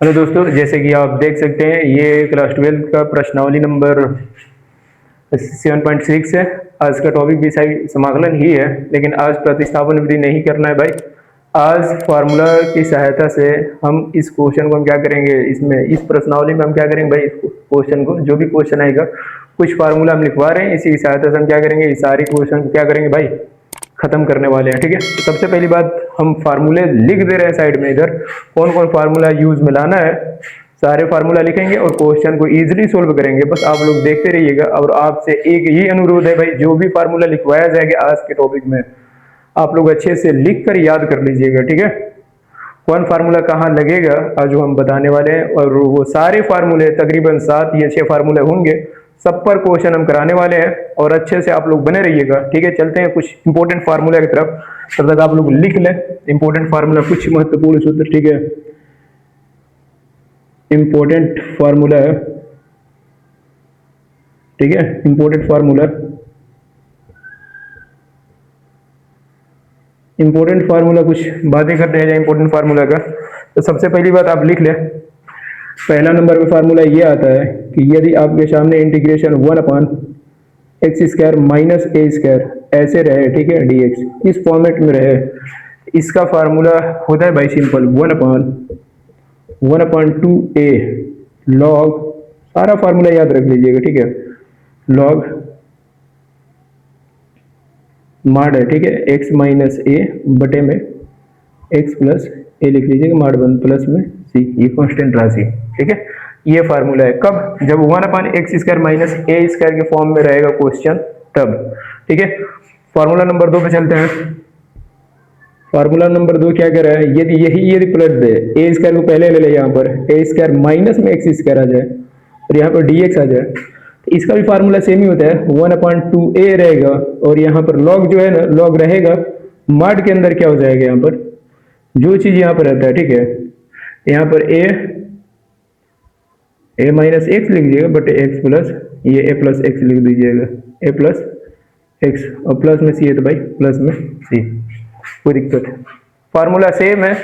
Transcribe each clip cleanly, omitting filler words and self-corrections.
Hello दोस्तों, जैसे कि आप देख सकते हैं ये क्लास 12 का प्रश्नावली नंबर 7.6 है। आज का टॉपिक भी सही समाकलन ही है, लेकिन आज प्रतिस्थापन विधि नहीं करना है भाई। आज फार्मूला की सहायता से हम इस क्वेश्चन को हम क्या करेंगे, इसमें इस प्रश्नावली में हम क्या करेंगे भाई, इस क्वेश्चन को जो भी क्वेश्चन आएगा कुछ फार्मूला हम लिखवा रहे हैं, इसी की सहायता से हम क्या करेंगे, इस सारी क्वेश्चन को क्या करेंगे भाई, खत्म करने वाले हैं। ठीक है, तो सबसे पहली बात हम फार्मूले लिख दे रहे हैं साइड में, इधर कौन कौन फार्मूला यूज में लाना है सारे फार्मूला लिखेंगे और क्वेश्चन को इजीली सोल्व करेंगे। बस आप लोग देखते रहिएगा और आपसे एक ही अनुरोध है भाई, जो भी फार्मूला लिखवाया जाएगा आज के टॉपिक में आप लोग अच्छे से लिख कर याद कर लीजिएगा। ठीक है, कौन फार्मूला कहाँ लगेगा आज वो हम बताने वाले हैं, और वो सारे फार्मूले तकरीबन 7 या 6 फार्मूले होंगे, सब पर क्वेश्चन हम कराने वाले हैं और अच्छे से आप लोग बने रहिएगा। ठीक है, चलते हैं कुछ इंपॉर्टेंट फार्मूला की तरफ, तब तक आप लोग लिख लें इंपॉर्टेंट फार्मूला, कुछ महत्वपूर्ण सूत्र। ठीक है, इंपॉर्टेंट फार्मूला है। ठीक है, इंपॉर्टेंट फार्मूला, इंपॉर्टेंट फार्मूला कुछ बातें करते हैं इंपॉर्टेंट फार्मूला का। तो सबसे पहली बात आप लिख लें, पहला नंबर पे फार्मूला ये आता है कि यदि आपके सामने इंटीग्रेशन 1/x² माइनस ए स्क्वायर ऐसे रहे, ठीक है, dx इस फॉर्मेट में रहे, इसका फार्मूला होता है भाई सिंपल 1/2a लॉग, सारा फार्मूला याद रख लीजिएगा। ठीक है, लॉग माड है, ठीक है, x माइनस ए बटे में x प्लस ए लिख लीजिएगा, माड 1 प्लस में c, ये कांस्टेंट राशि। ठीक है, ये फार्मूला है कब, जब 1/x² माइनस ए स्क्वायर के फॉर्म में रहेगा क्वेश्चन तब। ठीक है, फार्मूला नंबर 2 पे चलते हैं। फार्मूला नंबर 2 क्या कह रहा है, यदि पलट दे, ए स्क्वायर को पहले ले ले, यहाँ पर ए स्क्वायर माइनस में एक्स स्क्वायर आ जाए और यहाँ पर dx आ जाए, तो इसका भी फार्मूला सेम ही होता है, 1/2a रहेगा और यहाँ पर लॉग जो है ना, लॉग रहेगा माड के अंदर क्या हो जाएगा, यहाँ पर जो चीज यहाँ पर रहता है। ठीक है, यहाँ पर ए माइनस एक्स लिख दीजिएगा बटे एक्स प्लस, ये ए प्लस एक्स लिख दीजिएगा, ए प्लस एक्स और प्लस में सी है तो भाई प्लस में सी, कोई दिक्कत है। फार्मूला सेम है,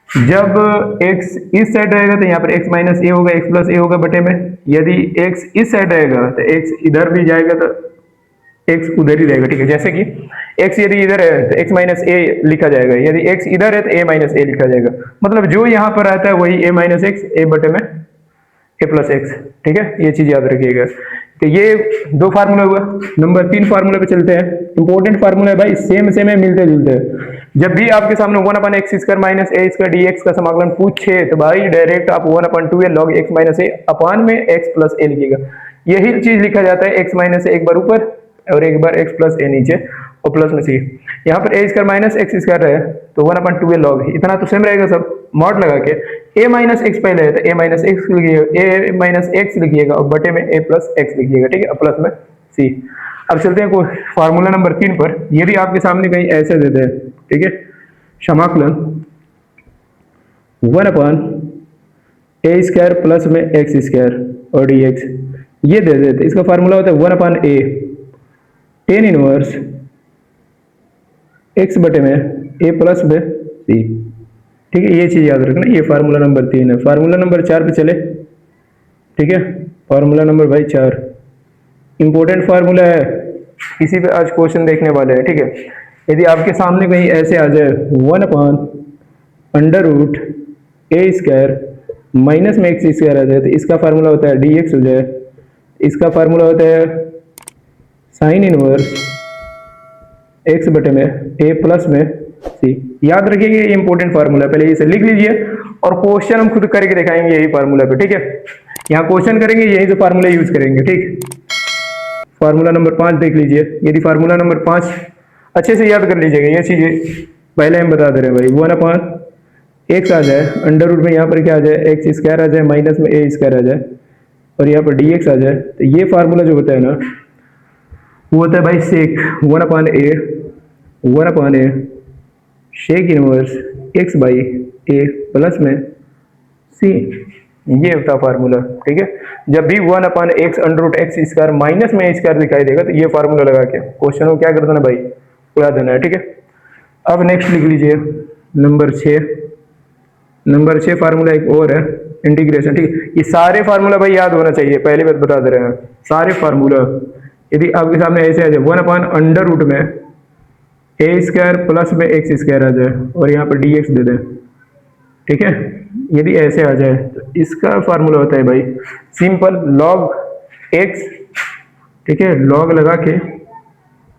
जब x इस साइड रहेगा तो यहाँ पर x माइनस ए होगा, x प्लस ए होगा बटे में, यदि x इस साइड रहेगा तो x इधर भी जाएगा तो x उधर ही रहेगा। ठीक है, जैसे कि x यदि इधर है तो x माइनस ए लिखा जाएगा, यदि x इधर है तो a माइनस ए लिखा जाएगा, मतलब जो यहाँ पर रहता है वही a माइनस एक्स ए बटे में ए प्लस एक्स। ठीक है, ये चीज याद रखिएगा। तो ये 2 फार्मूला हुआ। नंबर 3 फार्मूला पे चलते हैं, इंपॉर्टेंट फार्मूला है भाई, सेम है, मिलते जुलते हैं। जब भी आपके सामने 1/x² माइनस ए स्क्वायर dx का समाकलन पूछे तो भाई डायरेक्ट आप 1/2a लॉग x माइनस ए अपान में x प्लस ए लिखिएगा। यही चीज लिखा जाता है, x माइनस ए एक बार ऊपर और एक बार x प्लस ए नीचे और प्लस में सी। यहाँ पर ए स्क्वायर माइनस एक्स स्क्वायर है तो 1/2a लॉग, इतना तो सेम रहेगा सब, मॉड लगा के a माइनस एक्स पहले है तो a माइनस एक्स लिखिएगा, a माइनस एक्स लिखिएगा और बटे में a प्लस एक्स लिखिएगा। ठीक है, प्लस में सी। अब चलते हैं फार्मूला नंबर 3 पर। यदि आपके सामने कहीं ऐसे दे दे, ठीक है, समाकलन 1/a² प्लस में एक्स स्क्वायर और dx ये दे देते, इसका फार्मूला होता है 1/a tan इनवर्स x बटे में a प्लस में c। ठीक है, ये चीज याद रखना, ये फार्मूला नंबर 3 है। फार्मूला नंबर 4 पे चले। ठीक है, फार्मूला नंबर भाई 4 इंपॉर्टेंट फार्मूला है, इसी पे आज क्वेश्चन देखने वाले हैं। ठीक है, यदि आपके सामने कहीं ऐसे आ जाए 1/√a² माइनस में एक्स स्क्वायर आ जाए तो इसका फार्मूला होता है dx हो जाए, इसका फार्मूला होता है साइन इनवर्स x बटे में a प्लस में c। याद रखिए ये इंपॉर्टेंट फार्मूला, पहले इसे लिख लीजिए और क्वेश्चन हम खुद करके दिखाएंगे यही फार्मूला पे। ठीक है, यहाँ क्वेश्चन करेंगे यही से फार्मूला यूज करेंगे। ठीक, फार्मूला नंबर 5 देख लीजिए। यदि फार्मूला नंबर 5 अच्छे से याद कर लीजिएगा, ये चीजें पहले हम बता दे रहे हैं भाई, 1/x आ जाए, अंडर रूट में यहाँ पर क्या आ जाए, एक्स स्क्वायर आ जाए माइनस में ए स्क्वायर आ जाए और यहाँ पर dx आ जाए, तो ये फार्मूला जो होता है ना वो होता है भाई सेक 1/a shake inverse x by A plus में c, ये होता है फार्मूला। ठीक है, जब भी 1/x under root x square minus में ए स्क्वायर दिखाई देगा तो ये फार्मूला लगा के क्वेश्चन को क्या कर देना भाई, उड़ा देना है। ठीक है, अब नेक्स्ट लिख लीजिए नंबर 6, नंबर 6 फार्मूला एक और है इंटीग्रेशन, ठीक है। ये सारे फार्मूला भाई याद होना चाहिए, पहली बात बता दे रहे हैं, सारे फार्मूला यदि आपके सामने ऐसे आ जाए 1/√में a² प्लस में x स्क्वायर आ जाए और यहाँ पर dx दे दें, ठीक है। यदि ऐसे आ जाए तो इसका फार्मूला होता है भाई सिंपल log x, ठीक है, log लगा के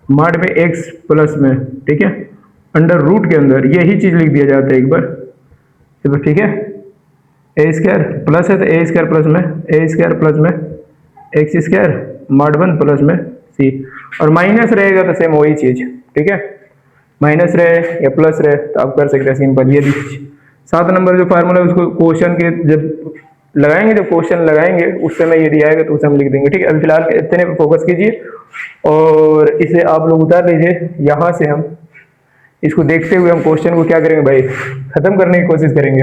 माड में x प्लस में, ठीक है, √, के अंदर यही चीज लिख दिया जाता है एक बार, ठीक है। a² प्लस है तो a² प्लस में a² प्लस में x² mod 1 प्लस में c, और माइनस रहेगा तो सेम वही चीज, ठीक है। माइनस रहे या प्लस रहे तो आप कर सकते हैं सिंपल। यदि 7 नंबर जो फार्मूला है उसको क्वेश्चन के जब लगाएंगे, जब क्वेश्चन लगाएंगे उस समय यदि आएगा तो उसे हम लिख देंगे, ठीक है। अभी फिलहाल इतने पे फोकस कीजिए और इसे आप लोग उतार लीजिए। यहाँ से हम इसको देखते हुए हम क्वेश्चन को क्या करेंगे भाई, खत्म करने की कोशिश करेंगे।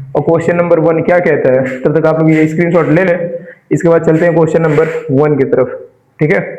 और क्वेश्चन नंबर 1 क्या कहता है, तब तक आप लोग ये स्क्रीनशॉट ले लें। इसके बाद चलते हैं क्वेश्चन नंबर 1 की तरफ, ठीक है।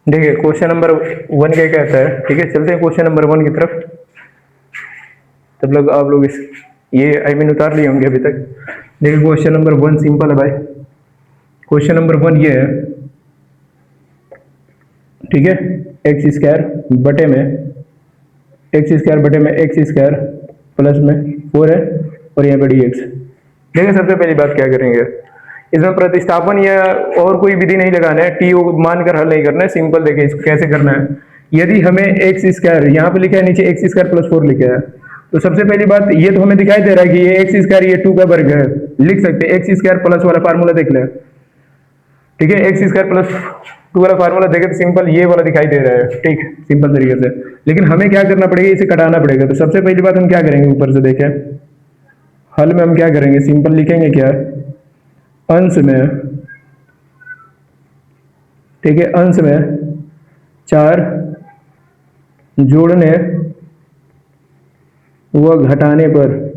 देखिए क्वेश्चन नंबर 1 क्या कहता है, ठीक है। चलते हैं क्वेश्चन नंबर 1 की तरफ। तब लोग आप लोग इस ये उतार लिए होंगे अभी तक। देखिए क्वेश्चन नंबर 1 सिंपल है भाई। क्वेश्चन नंबर 1 ये है, ठीक है, x² बटे में x² प्लस में 4 है और यहाँ पे dx। देखिए सबसे पहली बात क्या करेंगे, इसमें प्रतिस्थापन या और कोई विधि नहीं लगाना है, टी मानकर हल नहीं करना है, सिंपल। देखिए इसको कैसे करना है। यदि हमें x², यहाँ पे लिखा है नीचे x² प्लस 4 लिखा है, तो सबसे पहली बात ये तो हमें दिखाई दे रहा है कि ये x² ये 2 का वर्ग है, लिख सकते हैं x² प्लस वाला फार्मूला देख ले, ठीक है। x² प्लस 2 वाला फार्मूला देखे तो सिंपल ये वाला दिखाई दे रहा है, ठीक, सिंपल तरीके से। लेकिन हमें क्या करना पड़ेगा, इसे कटाना पड़ेगा। तो सबसे पहली बात हम क्या करेंगे, ऊपर से देखें हल में हम क्या करेंगे, सिंपल लिखेंगे क्या, अंश में, ठीक है, अंश में 4 जोड़ने व घटाने पर,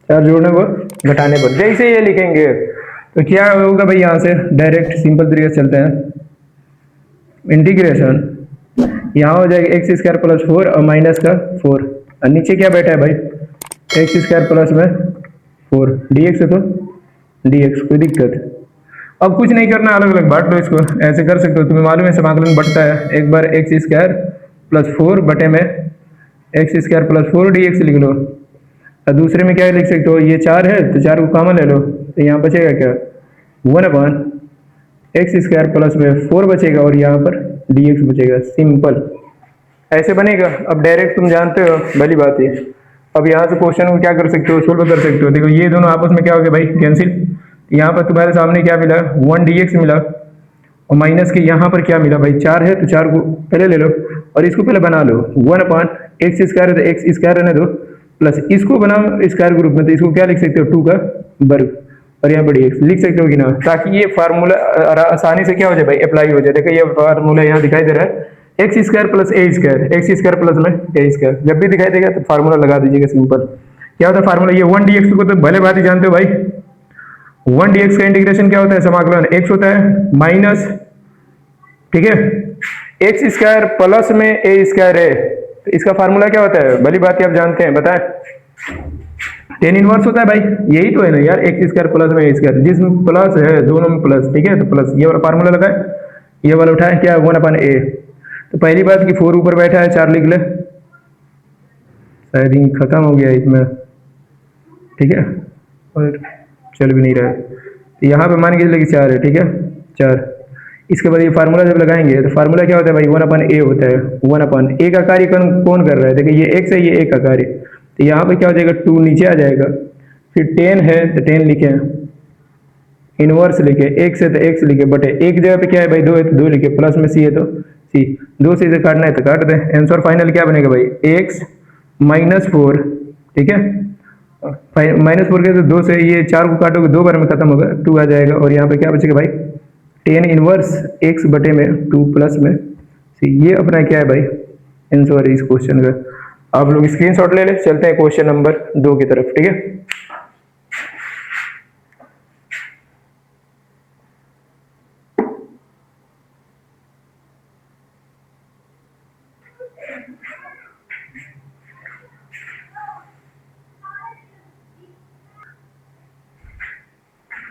4 जोड़ने व घटाने पर, जैसे ये लिखेंगे तो क्या होगा भाई, यहां से डायरेक्ट सिंपल तरीके से चलते हैं। इंटीग्रेशन यहाँ हो जाएगा x² प्लस 4 और माइनस का 4, और नीचे क्या बैठा है भाई, x² प्लस में 4 dx है तो dx, कोई दिक्कत। अब कुछ नहीं करना, अलग अलग बांट लो इसको, ऐसे कर सकते हो, तुम्हें मालूम है समाकलन बढ़ता है। एक बार x² प्लस 4 बटे में x² प्लस 4 dx लिख लो, और दूसरे में क्या लिख सकते हो, ये 4 है तो 4 को कॉमन ले लो, तो यहाँ बचेगा क्या, 1/x² प्लस में 4 बचेगा और यहाँ पर dx बचेगा, सिंपल ऐसे बनेगा। अब डायरेक्ट तुम जानते हो भली बात है। अब यहाँ से क्वेश्चन को क्या कर सकते हो, सोल्व कर सकते हो। देखो ये दोनों आपस में क्या हो गया भाई, कैंसिल। यहाँ पर तुम्हारे सामने क्या मिला, 1 dx मिला, और माइनस के यहाँ पर क्या मिला भाई, 4 है तो 4 को पहले ले लो और इसको पहले बना लो, 1/x² है तो x² रहने दो, प्लस इसको बनाओ स्क्वायर ग्रुप में, तो इसको क्या लिख सकते हो, 2 का वर्ग, और यहाँ पर dx लिख सकते हो कि ना, ताकि ये फार्मूला आसानी से क्या हो जाए भाई, अप्लाई हो जाए। देखो ये फार्मूला यहाँ दिखाई दे रहा है, x² प्लस a² प्लस में a², जब भी दिखाई देगा तो फार्मूला लगा दीजिएगा, सिंपल। क्या होता है फार्मूला, ये 1 dx को तो भले बात ही जानते हो भाई, 1 dx का इंटीग्रेशन क्या होता है, समाकलन x होता है माइनस, ठीक है, x² प्लस में a² है, तो इसका फार्मूला क्या होता है, भली बात ही आप जानते हैं, बताएं, tan इनवर्स होता है भाई, यही तो है ना यार, x² प्लस में a², जिसमें प्लस है दोनों में प्लस, ठीक है, तो प्लस ये वाला फार्मूला लगाए, ये वाला उठाए क्या, 1/a। तो पहली बात कि 4 ऊपर बैठा है, 4 लिख ले, शायद खत्म हो गया इसमें, ठीक है, और चल भी नहीं रहा है, यहाँ पे मान के चलिए कि 4 है, ठीक है 4। इसके बाद ये फार्मूला जब लगाएंगे तो फार्मूला क्या होता है भाई, 1/a होता है। 1/a का कार्य कौन कर रहा है, देखिए ये x है, ये a का कार्य, तो यहाँ पे क्या हो जाएगा 2 नीचे आ जाएगा, फिर 10 है तो 10 लिखे, इनवर्स लिखे, x है तो x लिखे, बटे एक जगह पे क्या है भाई 2 है तो 2 लिखे, प्लस में c है तो c, 2 से इसे काटना है तो काट दें। आंसर फाइनल क्या बनेगा भाई, x -4, ठीक है -4 के तो 2 से ये 4 को काटोगे 2 बार में खत्म होगा, 2 आ जाएगा, और यहाँ पे क्या बचेगा भाई 10 इनवर्स x बटे में 2 प्लस में c। ये अपना क्या है भाई आंसर इस क्वेश्चन का। आप लोग स्क्रीनशॉट ले ले, चलते हैं क्वेश्चन नंबर 2 की तरफ, ठीक है।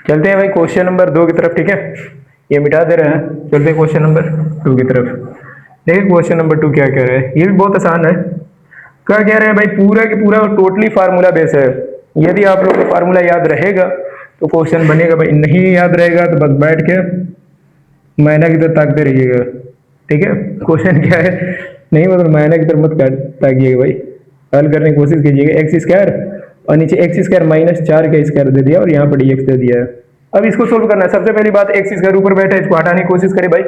चलते हैं भाई क्वेश्चन नंबर 2 की तरफ, ठीक है। ये मिटा दे रहे हैं, चलते हैं क्वेश्चन नंबर 2 की तरफ। देखिए क्वेश्चन नंबर 2 क्या कह रहे हैं, ये भी बहुत आसान है। क्या कह रहे हैं भाई, पूरा की पूरा टोटली फार्मूला बेस है। यदि आप लोग को फार्मूला याद रहेगा तो क्वेश्चन बनेगा, भाई नहीं याद रहेगा तो बस बैठ के मैना की तरफ ताकते रहिएगा, ठीक है। क्वेश्चन क्या है, नहीं मतलब मैना की तरफ मत ताकिएगा भाई, हल करने की कोशिश कीजिएगा। एक्स स्क्वायर और नीचे एक्स स्क्वायर -4 का स्क्वायर दे दिया और यहाँ पर dx दे दिया है। अब इसको सोल्व करना है। सबसे पहली बात, एक्स स्क्वायर ऊपर बैठा है, इसको हटाने की कोशिश करें भाई।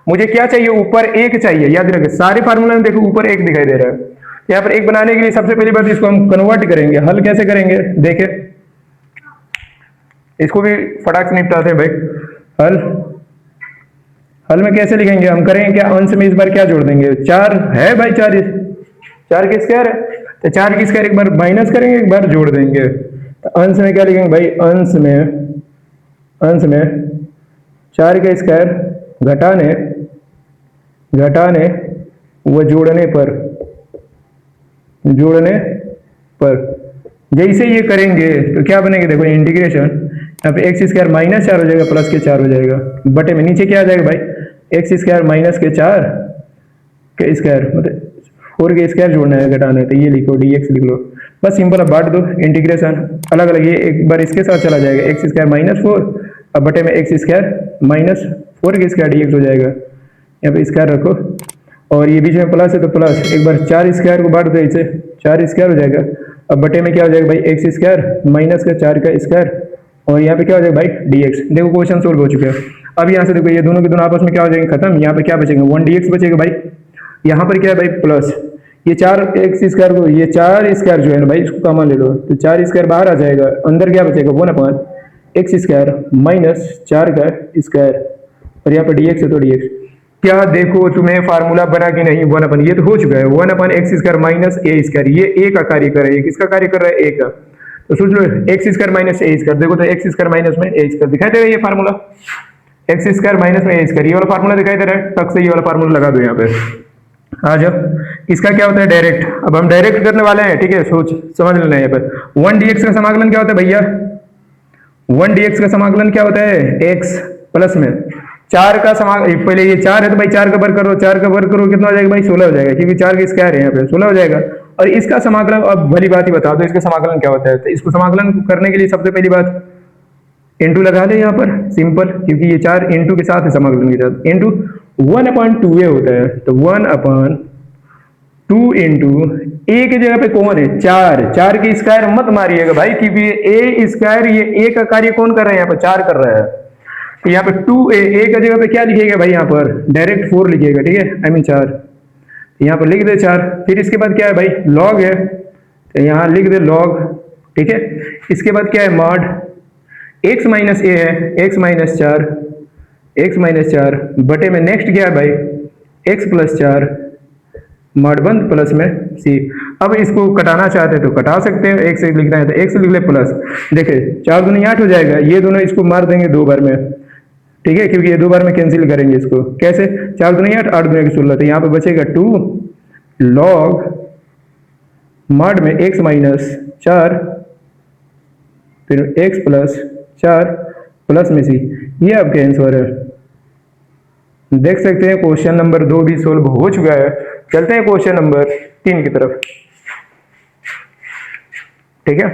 मुझे क्या चाहिए, ऊपर एक चाहिए, याद रखें सारे फार्मूला में देखो ऊपर एक दिखाई दे रहा है। यहाँ पर एक बनाने के लिए सबसे पहली बात इसको हम कन्वर्ट करेंगे। हल कैसे करेंगे देखें, इसको भी फटाक से निपटाते हैं भाई। हल में कैसे लिखेंगे हम, करेंगे क्या, अंश में इस बार क्या जोड़ देंगे, 4 है भाई, 4 के स्क्वायर है तो 4 की स्क्वायर एक बार माइनस करेंगे, एक बार जोड़ देंगे। तो अंश में क्या लिखेंगे भाई, अंश में 4 का स्क्वायर घटाने व जोड़ने पर जैसे ये करेंगे तो क्या बनेंगे, देखो इंटीग्रेशन, यहाँ पे एक्स स्क्वायर -4 हो जाएगा, प्लस के 4 हो जाएगा, बटे में नीचे क्या आ जाएगा भाई, एक्स स्क्वायर माइनस के 4 के स्क्वायर, मतलब 4 के स्क्वायर जोड़ना है, घटाना है, तो ये लिखो dx लिख लो, बस सिंपल। अब बांट दो, इंटीग्रेशन अलग अलग, ये एक बार इसके साथ चला जाएगा, एक्स स्क्वायर -4, अब बटे में एक्स स्क्वायर -4 के स्क्वायर dx हो जाएगा, यहाँ पे स्क्वायर रखो, और ये बीच में प्लस है तो प्लस, एक बार 4 स्क्वायर को बांट दो, इसे 4 स्क्वायर हो जाएगा, अब बटे में क्या हो जाएगा भाई, एक्स स्क्वायर माइनस का 4 का स्क्वायर, और यहाँ पे क्या हो जाएगा भाई dx। देखो क्वेश्चन सोल्व हो चुका है। अब यहाँ से देखो ये दोनों के दोनों आपस में क्या हो जाएंगे, खत्म। यहाँ पे क्या बचेगा, 1 dx बचेगा भाई। यहाँ पर क्या है भाई, प्लस ये 4 एक्स स्क्वायर को, ये 4 स्क्वायर जो है ना भाई, इसको कॉमन ले लो, तो 4 स्क्वायर बाहर आ जाएगा, अंदर क्या बचेगा 1/x स्क्वायर -4 का स्क्वायर, और यहाँ पर dx है तो dx। क्या देखो तुम्हें फार्मूला बना कि नहीं, 1/, ये तो हो चुका है, 1/x स्क्वायर -a स्क्वायर, ये a का कार्य कर रहा है, किसका कार्य कर रहा है, a का, तो सोच लो एक्स स्क्वायर माइनस ए स्क्वायर, देखो तो एक्स स्क्वायर माइनस में ए स्क्वायर दिखाई दे रहा है, ये फार्मूला एक्स स्क्वायर माइनस में ए स्क्वायर, ये वाला फार्मूला दिखाई दे रहा है, टक से ये वाला फार्मूला लगा दो यहाँ पे। आ जाओ, इसका क्या होता है डायरेक्ट, अब हम डायरेक्ट करने वाले हैं, ठीक है, सोच समझ लेना यहाँ पर। 1 dx का समाकलन क्या होता है भैया, 1 dx का समाकलन क्या होता है, x प्लस में 4 का समाकलन, पहले ये 4 है तो भाई 4 का वर्ग करो, 4 का वर्ग करो कितना हो जाएगा भाई, 16 हो जाएगा, क्योंकि 4 के स्क्वायर है यहाँ पे, 16 हो जाएगा। और इसका समाकलन, अब भली बात ही बता दो इसका समाकलन क्या होता है, तो इसको समाकलन करने के लिए सबसे पहली बात इंटू लगा दे यहाँ पर, सिंपल, क्योंकि ये 4 इंटू के साथ है, समाकलन के साथ, इंटू 1/2a होता है, तो 1/2 इंटू a की जगह पे कौन है, 4 की स्क्वायर मत मारिएगा भाई, क्योंकि a स्क्वायर, ये a का कार्य कौन कर रहा है यहाँ पर, 4 कर रहा है, तो यहाँ पे 2a का जगह पे क्या लिखिएगा भाई, यहाँ पर डायरेक्ट 4 लिखिएगा, ठीक है, आई मीन 4, यहाँ पर लिख दे 4, फिर इसके बाद क्या है भाई, लॉग है, तो यहाँ लिख दे लॉग, ठीक है। इसके बाद क्या है, मॉड x माइनस a है, x माइनस 4 बटे में नेक्स्ट क्या है भाई, x प्लस 4 मॉड बंद प्लस में c। अब इसको कटाना चाहते हैं तो कटा सकते हैं, x से लिखना है तो x लिख ले प्लस, देखिए 4 दूनी 8 हो जाएगा, ये दोनों इसको मार देंगे 2 बार में, ठीक है, क्योंकि ये 2 बार में कैंसिल करेंगे इसको, कैसे, 4 दूनी 8, 8 दूनी 16, तो यहाँ पे बचेगा 2 लॉग मॉड में x माइनस 4 फिर x प्लस 4 प्लस में c, ये आपका आंसर है। देख सकते हैं क्वेश्चन नंबर 2 भी सोल्व हो चुका है। चलते हैं क्वेश्चन नंबर 3 की तरफ, ठीक है।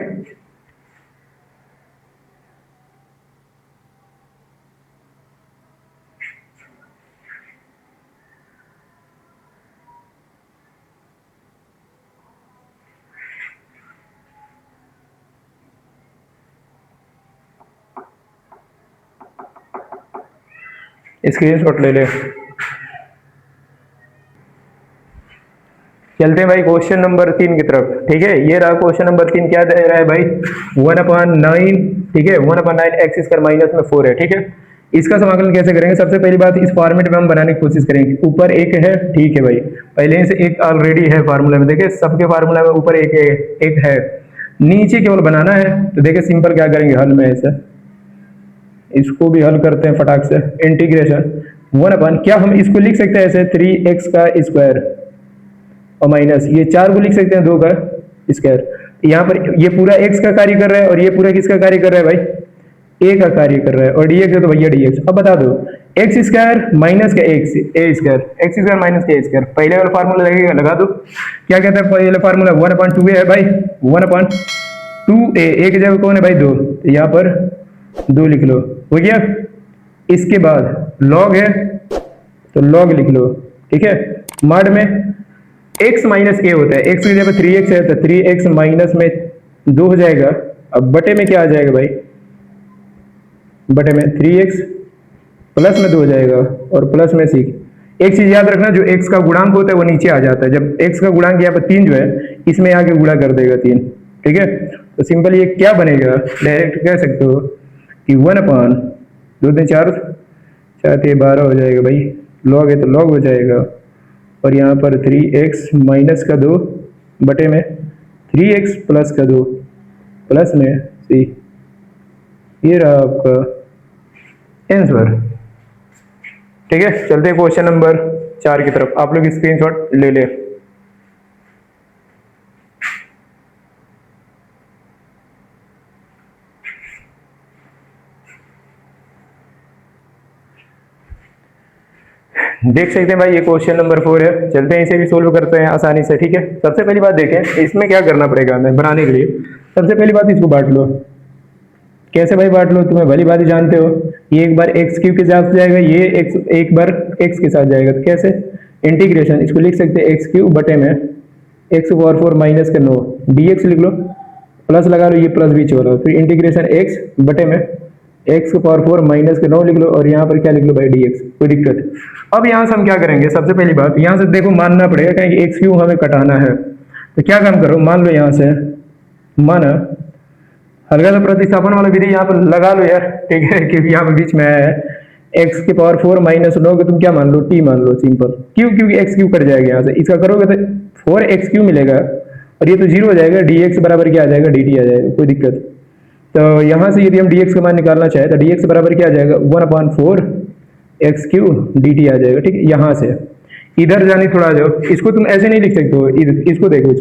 स्क्रीनशॉट ले ले। चलते हैं भाई क्वेश्चन नंबर 3 की तरफ। ठीक है, ये रहा क्वेश्चन नंबर 3। क्या दे रहा है भाई? 1/9। ठीक है, 1/9 एक्स स्क्वायर माइनस में 4 है। ठीक है, इसका समाकलन कैसे करेंगे? सबसे पहली बात, इस फॉर्मेट में हम बनाने की कोशिश करेंगे। ऊपर एक है, ठीक है भाई, पहले ही से एक ऑलरेडी है फार्मूला में। देखिए सबके फार्मूला में ऊपर एक है, नीचे केवल बनाना है। तो देखिए सिंपल क्या करेंगे हल में, ऐसा इसको भी हल करते हैं फटाक से। इंटीग्रेशन 1 क्या हम इसको लिख सकते हैं ऐसे 3x का स्क्वायर और माइनस ये 4 को लिख सकते हैं 2 का स्क्वायर। यहाँ पर ये पूरा x का कार्य कर रहा है और ये पूरा किसका कार्य कर रहा है भाई? a का कार्य कर रहा है। और dx है तो भैया dx। अब बता दो एक्स स्क्वायर माइनस का एक्स ए स्क्वायर, एक्स स्क्वायर माइनस का ए स्क्वायर, पहले वाला फार्मूला लगेगा, लगा दो। क्या कहता है पहले फार्मूला? 1/2a है भाई, 1/2a। एक जगह कौन है भाई? 2, तो यहाँ पर 2 लिख लो, हो गया। इसके बाद लॉग है तो लॉग लिख लो। ठीक है, मॉड में x माइनस a होता है, x की जगह 3x है तो 3x माइनस में 2 हो जाएगा। अब बटे में क्या आ जाएगा भाई? बटे में 3x प्लस में 2 हो जाएगा और प्लस में 6। एक चीज याद रखना, जो x का गुणांक होता है वो नीचे आ जाता है। जब x का गुणांक यहाँ पर 3 जो है, इसमें आके गुणा कर देगा 3। ठीक है, तो सिंपल ये क्या बनेगा? डायरेक्ट कह सकते हो कि 1/2 3 4 4 12 हो जाएगा भाई। लॉग है तो लॉग हो जाएगा। और यहाँ पर 3x माइनस का 2 बटे में 3x प्लस का 2 प्लस में c। ये रहा आपका आंसर। ठीक है, चलते हैं क्वेश्चन नंबर 4 की तरफ। आप लोग स्क्रीनशॉट ले ले। देख सकते हैं भाई ये क्वेश्चन नंबर 4 है। चलते हैं इसे भी सोल्व करते हैं आसानी से। ठीक है, सबसे पहली बात देखें इसमें क्या करना पड़ेगा हमें बनाने के लिए। सबसे पहली बात इसको बांट लो। कैसे भाई बांट लो? तुम्हें भली बात जानते हो, ये एक बार एक्स क्यूब के साथ जाएगा, ये एक्स एक बार एक्स के साथ जाएगा। तो कैसे? इंटीग्रेशन इसको लिख सकते हैं एक्स क्यूब बटे में एक्स पावर 4 माइनस का 9 dx लिख लो, प्लस लगा लो, ये प्लस बीच वाला, फिर इंटीग्रेशन एक्स बटे में एक्स पावर 4 माइनस का 9 लिख लो और यहाँ पर क्या लिख लो भाई? dx। कोई दिक्कत? अब यहाँ से हम क्या करेंगे? सबसे पहली बात यहाँ से देखो मानना पड़ेगा, क्योंकि एक्स क्यूब हमें कटाना है। तो क्या काम करो, मान लो यहाँ से, माना हल्का सा प्रतिस्थापन वाला विधि यहाँ पर लगा लो यार। ठीक है, क्योंकि यहाँ पर बीच में है एक्स की पावर 4 माइनस 9 तुम क्या मान लो? टी मान लो, सिंपल। क्यों? क्योंकि एक्स क्यूब कट जाएगा यहाँ से, इसका करोगे तो 4x क्यूब मिलेगा और ये तो 0 हो जाएगा, dx बराबर क्या आ जाएगा? dt आ जाएगा। कोई दिक्कत? तो यहाँ से यदि हम dx का मान निकालना चाहे तो dx बराबर क्या आ जाएगा? 1/4 एक्स क्यूब dt आ जाएगा। ठीक है, यहाँ से इधर जाने थोड़ा जाओ, इसको तुम ऐसे नहीं लिख सकते हो, इसको देखो,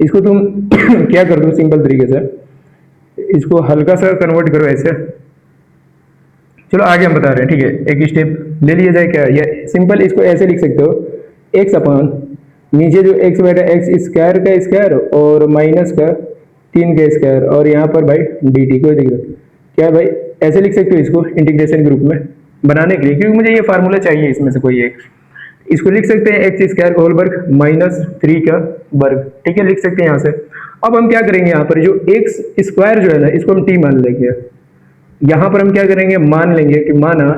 इसको तुम क्या कर दो सिंपल तरीके से, इसको हल्का सा कन्वर्ट करो ऐसे। चलो आगे हम बता रहे हैं। ठीक है, एक स्टेप ले लिया जाए क्या? या सिंपल इसको ऐसे लिख सकते हो, एक्स अपॉन नीचे जो एक्स बैठा एक्स स्क्वायर का स्क्वायर और माइनस का 3 का स्क्वायर और यहाँ पर भाई dt। कोई दिक्कत क्या भाई? ऐसे लिख सकते हो इसको इंटीग्रेशन के रूप में बनाने के लिए, क्योंकि मुझे ये फार्मूला चाहिए इसमें से कोई एक। इसको लिख सकते हैं एक्स स्क्वायर का होल वर्ग माइनस 3 का वर्ग। ठीक है, लिख सकते हैं यहाँ से। अब हम क्या करेंगे, यहाँ पर जो एक्स स्क्वायर जो है ना, इसको हम टी मान लेंगे। यहाँ पर हम क्या करेंगे, मान लेंगे कि माना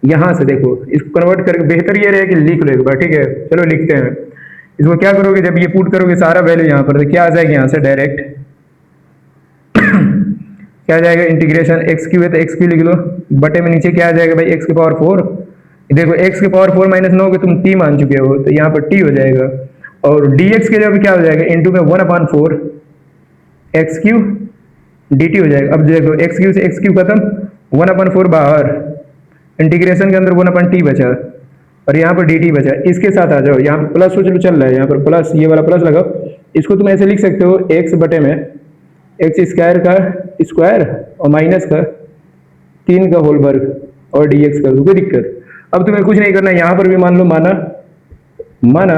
यहाँ से देखो, इसको कन्वर्ट करके बेहतर ये रहे कि लिख लो एक बार। ठीक है, चलो लिखते हैं। इसको क्या करोगे, जब ये पुट करोगे सारा वैल्यू यहाँ पर, तो क्या आ जाएगा यहाँ से डायरेक्ट क्या आ जाएगा? इंटीग्रेशन एक्स क्यू है तो एक्स क्यू लिख लो, बटे में नीचे क्या आ जाएगा भाई? एक्स की पावर 4। देखो एक्स की पावर 4 माइनस 9 के तुम टी मान चुके हो, तो यहाँ पर टी हो जाएगा और dx के जगह क्या हो जाएगा? इंटू में 1/4 एक्स क्यू dt हो जाएगा। अब देखो एक्स क्यू से एक्स क्यू खत्म, 1/4 बाहर, इंटीग्रेशन के अंदर 1/t बचा और यहाँ पर dt बचा। इसके साथ आ जाओ, यहाँ पर प्लस हो चलो चल रहा है, यहाँ पर प्लस, ये वाला प्लस लगाओ। इसको तुम ऐसे लिख सकते हो एक्स बटे में एक्स स्क्वायर का स्क्वायर और माइनस का 3 का होल वर्ग और dx कर दो। कोई दिक्कत? अब तुम्हें कुछ नहीं करना, यहाँ पर भी मान लो, माना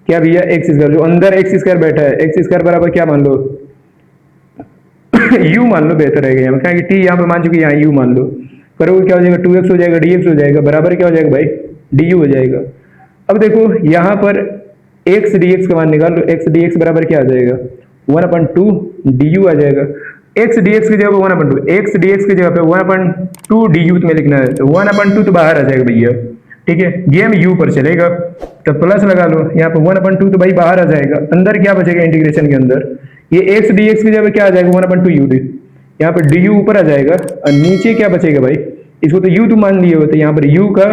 क्या भैया? एक्स स्क्वायर, जो अंदर एक्स स्क्वायर बैठा है, एक्स स्क्वायर बराबर क्या मान लो? u मान लो, बेहतर रहेगा यहाँ पर, टी यहाँ पर मान चुकी है, यहाँ u मान लो। करोगे क्या हो जाएगा? 2x हो जाएगा, dx हो जाएगा, बराबर क्या हो जाएगा भाई? du हो जाएगा। अब देखो यहाँ पर x dx का मान निकाल लो, x dx बराबर क्या आ जाएगा? 1/2 du आ जाएगा। एक्स डी एक्स की जगह पे 1/2, एक्स डी एक्स की जगह पे 1/2 डी यू में लिखना है, तो 1/2 तो बाहर आ जाएगा भैया, ठीक है, गेम यू पर चलेगा, तो प्लस लगा लो, यहाँ पे 1/2 तो भाई बाहर आ जाएगा, अंदर क्या बचेगा इंटीग्रेशन के अंदर, ये एक्स डी एक्स की जगह क्या आ जाएगा 1/2 यू डी, यहाँ पर डी यू ऊपर आ जाएगा, और नीचे क्या बचेगा भाई, इसको तो यू तो मान लिए हो, तो यहाँ पर यू का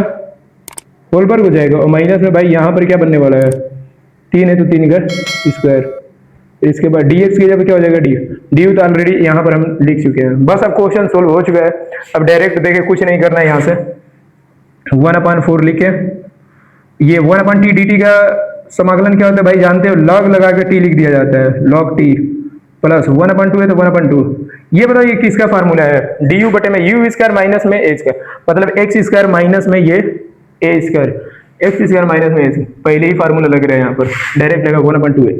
होल वर्ग हो जाएगा, और माइनस में भाई यहाँ पर क्या बनने वाला है, 3 है तो 3 का स्क्वायर, इसके बाद dx की जगह क्या हो जाएगा डी यू तो ऑलरेडी यहाँ पर हम लिख चुके हैं, बस अब क्वेश्चन सोल्व हो चुका है, अब डायरेक्ट देखे कुछ नहीं करना है, यहाँ से 1/4 लिखे, ये 1/t dt का समाकलन क्या होता है भाई जानते हो, log लगा के t लिख दिया जाता है, log t प्लस 1/2 है तो 1/2, ये बताओ ये किसका फार्मूला है, डी यू बटे में यू स्क्वायर माइनस में ए स्क्वायर, मतलब एक्स स्क्वायर माइनस में ये ए स्क्वायर, एक्स स्क्वायर माइनस में ए, पहले ही फार्मूला लग रहा है यहाँ पर, डायरेक्ट लगा 1/2 है,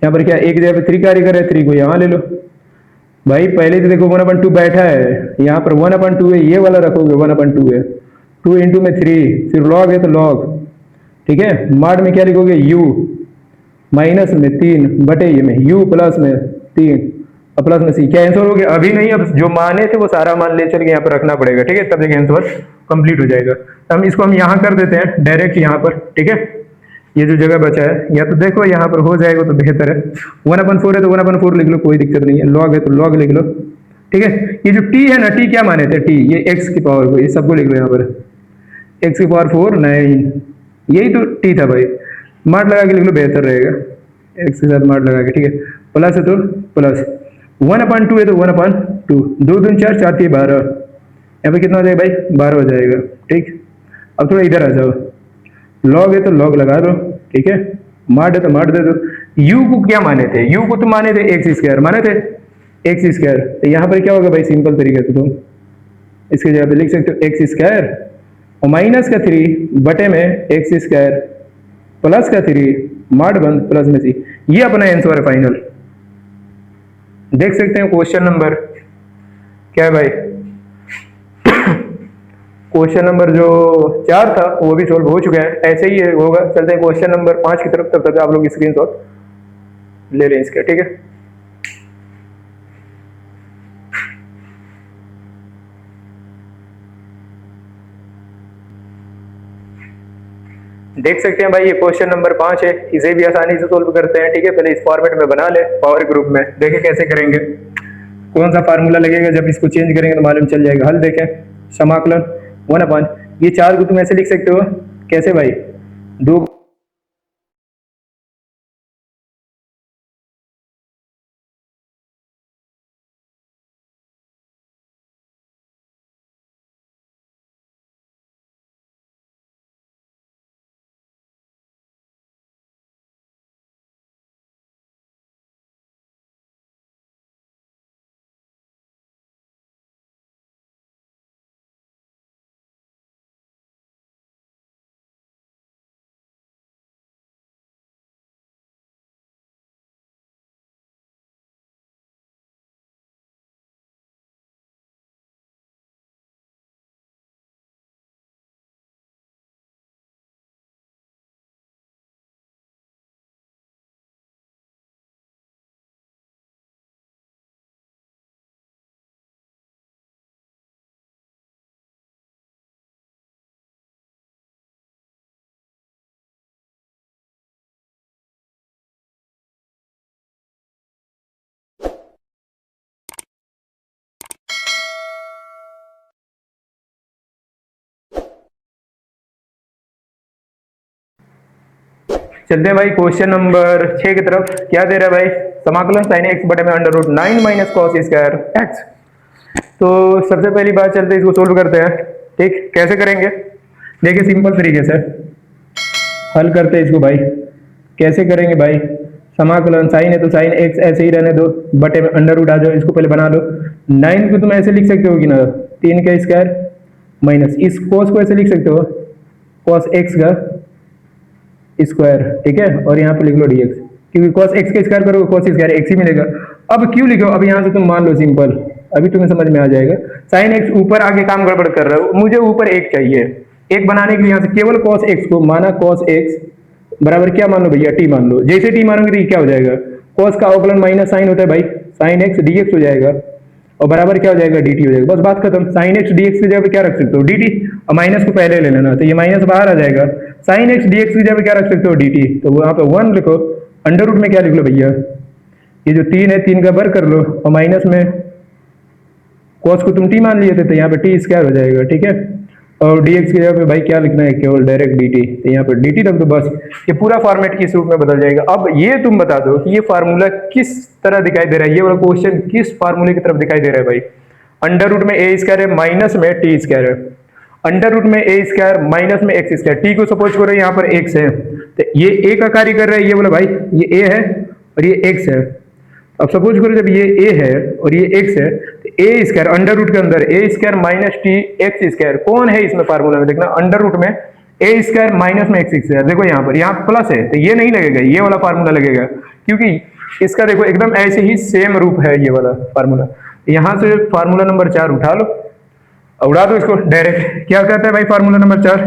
यहाँ पर क्या एक जगह पे 3 कार्य कर रहे हैं, 3 को यहाँ ले लो भाई, पहले तो देखो 1/2 बैठा है, यहाँ पर 1/2 है, ये वाला रखोगे 1/2 है, 2 इंटू में 3, फिर लॉग है तो लॉग, ठीक है, माड में क्या लिखोगे u माइनस में 3 बटे ये में u प्लस में 3 और प्लस में c, क्या आंसर हो गया, अभी नहीं, अब जो माने थे वो सारा मान ले चल के यहाँ पर रखना पड़ेगा, ठीक है, तब देखिए आंसर कंप्लीट हो जाएगा, तो हम इसको हम यहाँ कर देते हैं डायरेक्ट यहाँ पर, ठीक है, ये जो जगह बचा है, या तो देखो यहाँ पर हो जाएगा तो बेहतर है, 1/4 है तो 1/4 लिख लो, कोई दिक्कत नहीं है, log है तो log लिख लो, ठीक है, ये जो t है ना, t क्या माने थे, t ये x की पावर को, ये सबको लिख लो यहाँ पर, x की पावर 4 9, यही तो t था भाई, मार्ट लगा के लिख लो बेहतर रहेगा, x के साथ मार्ट लगा के, ठीक है, प्लस है तो प्लस 1/2 है तो 1/2, 2 दूनी 4, 4 3 12, यहाँ पे कितना हो जाएगा भाई 12 हो जाएगा, ठीक, अब थोड़ा इधर आ जाओ, लॉग है तो लॉग लगा दो, ठीक है, मार्ट है तो मार्ट दे दो, u को क्या माने थे, u को तो माने थे एक्स स्क्वायर, माने थे एक्स स्क्वायर, तो यहाँ पर क्या होगा भाई सिंपल तरीके से तुम इसके जगह पे लिख सकते हो एक्स स्क्वायर और माइनस का 3 बटे में एक्स स्क्वायर प्लस का 3 मार्ट बंद प्लस में सी, ये अपना आंसर है फाइनल, देख सकते हैं क्वेश्चन नंबर क्या है भाई, क्वेश्चन नंबर जो 4 था वो भी सोल्व हो चुका है, ऐसे ही होगा, चलते हैं क्वेश्चन नंबर 5 की तरफ, तब तक आप लोग स्क्रीनशॉट ले लें इसका, ठीक है, देख सकते हैं भाई ये क्वेश्चन नंबर 5 है, इसे भी आसानी से सोल्व करते हैं, ठीक है, पहले इस फॉर्मेट में बना ले पावर ग्रुप में, देखें कैसे करेंगे, कौन सा फार्मूला लगेगा, जब इसको चेंज करेंगे तो मालूम चल जाएगा, हल देखें, समाकलन 1/, ये 4 को तुम ऐसे लिख सकते हो, कैसे भाई, 2 चलते हैं भाई क्वेश्चन नंबर 6 की तरफ, क्या दे रहा है भाई, समाकलन sin x बटे में √9 माइनस कॉस स्क्वायर x, तो सबसे पहली बात चलते हैं इसको सोल्व करते हैं, ठीक, कैसे करेंगे, देखिए सिंपल तरीके से हल करते हैं इसको भाई, कैसे करेंगे भाई, समाकलन साइन है तो साइन x ऐसे ही रहने दो, बटे में √ आ जाओ, इसको पहले बना लो, 9 को तुम ऐसे लिख सकते हो कि ना 3 का स्क्वायर माइनस इस cos को ऐसे लिख सकते हो cos x का स्क्वायर, ठीक है, और यहाँ पे लिख लो dx, क्योंकि cos x का स्क्वायर करोगे cos स्क्वायर x ही मिलेगा, अब क्यों लिखो, अब यहाँ से तुम मान लो सिंपल, अभी तुम्हें समझ में आ जाएगा, sin x ऊपर आगे काम गड़बड़ कर रहा है, मुझे ऊपर एक चाहिए, एक बनाने के लिए यहाँ से केवल cos x को माना cos x बराबर क्या मान लो भैया t मान लो, जैसे t मानोगे तो क्या हो जाएगा, cos का अवकलन माइनस साइन होता है भाई, साइन एक्स डी एक्स हो जाएगा और बराबर क्या हो जाएगा डी टी हो जाएगा। बस बात खत्म। साइन एक्स डी एक्स की जगह पे क्या रख सकते हो डी टी, और माइनस को पहले ले लेना तो ये माइनस बाहर आ जाएगा। साइन एक्स डी एक्स की जगह पे क्या रख सकते हो डी टी, तो वहां पे 1 लिखो, अंडर रूट में क्या लिख लो भैया, ये जो 3 है 3 का वर्ग कर लो और माइनस में cos को तुम t मान लिए थे तो यहाँ पे t स्क्वायर हो जाएगा, ठीक है। और dx की जगह पे भाई क्या लिखना है, केवल डायरेक्ट dt, तो यहाँ पे dt रख दो बस। ये पूरा फॉर्मेट इस रूप में बदल जाएगा। अब ये तुम बता दो कि ये फार्मूला किस तरह दिखाई दे रहा है, ये वाला क्वेश्चन किस फार्मूले की तरफ दिखाई दे रहा है भाई। अंडर रूट में a स्क्वायर है, माइनस में t स्क्वायर है। अंडर रूट में a स्क्वायर माइनस में x स्क्वायर, t को सपोज करो यहाँ पर x है तो ये a का कार्य कर रहा है, ये बोला भाई ये a है और ये x है। अब सपोज करो जब ये a है और ये x है तो a स्क्वायर अंडर रूट के अंदर a square minus T x square कौन है इसमें फार्मूला में, देखना अंडर रूट में a स्क्वायर माइनस में x स्क्वायर, देखो यहाँ प्लस है तो ये नहीं लगेगा, ये वाला फार्मूला लगेगा, क्योंकि इसका देखो एकदम ऐसे ही सेम रूप है ये वाला फार्मूला। यहाँ से फार्मूला नंबर 4 उठा लो, उड़ा दो इसको डायरेक्ट। क्या कहता है भाई फार्मूला नंबर 4,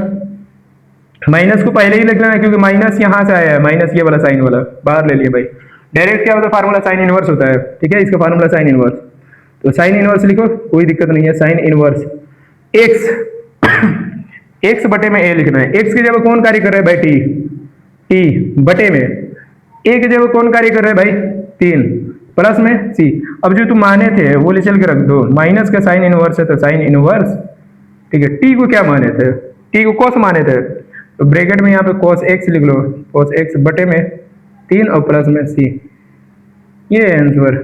माइनस को पहले ही लिख लेना क्योंकि माइनस यहाँ से आया है, माइनस ये वाला साइन वाला बाहर ले लिया भाई। डायरेक्ट क्या होता है फार्मूला, साइन इनवर्स होता है, ठीक है। इसका फार्मूला साइन इनवर्स, तो साइन इनवर्स लिखो, कोई दिक्कत नहीं है। साइन इनवर्स एक्स एक्स बटे में ए लिखना है। एक्स की जगह कौन कार्य कर रहा है भाई, टी, टी बटे में ए की जगह कौन कार्य कर रहा है भाई 3 प्लस में सी। अब जो तुम माने थे वो ले चल के रख दो, माइनस का साइन इनवर्स है तो साइन इनवर्स, ठीक है। टी को क्या माने थे, टी को कॉस माने थे तो ब्रैकेट में यहाँ पे कॉस एक्स लिख लो, कॉस एक्स बटे में 3 और प्लस में सी, ये आंसर।